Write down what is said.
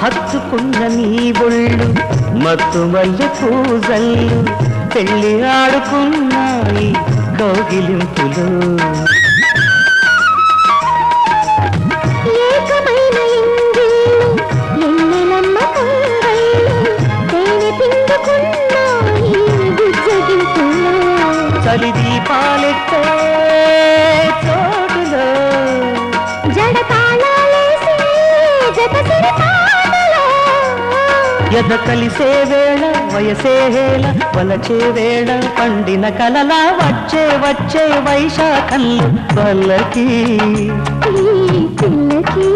హత్తుకున్న నీ ఒళ్ళు మత్తు మల్లె పూజల్లు పెళ్లి ఆడుకున్నాయి కౌగిలింపులు ఏకమైన ఇంగిళ్ళు ఎన్నెలమ్మ కొంగళ్ళు తేనె పిండుకున్నాయి గుజ్జగింపులు చలి దీపాలెట్టే చోటులో జడతాళాలేసి జతసిరి పాటలో ఎద కలిసే వేళ వయసే హేళ వలచే వేళ పండిన కలలా వచ్చే వచ్చే వైశాఖంలో పల్లకి ఈ పిల్లకి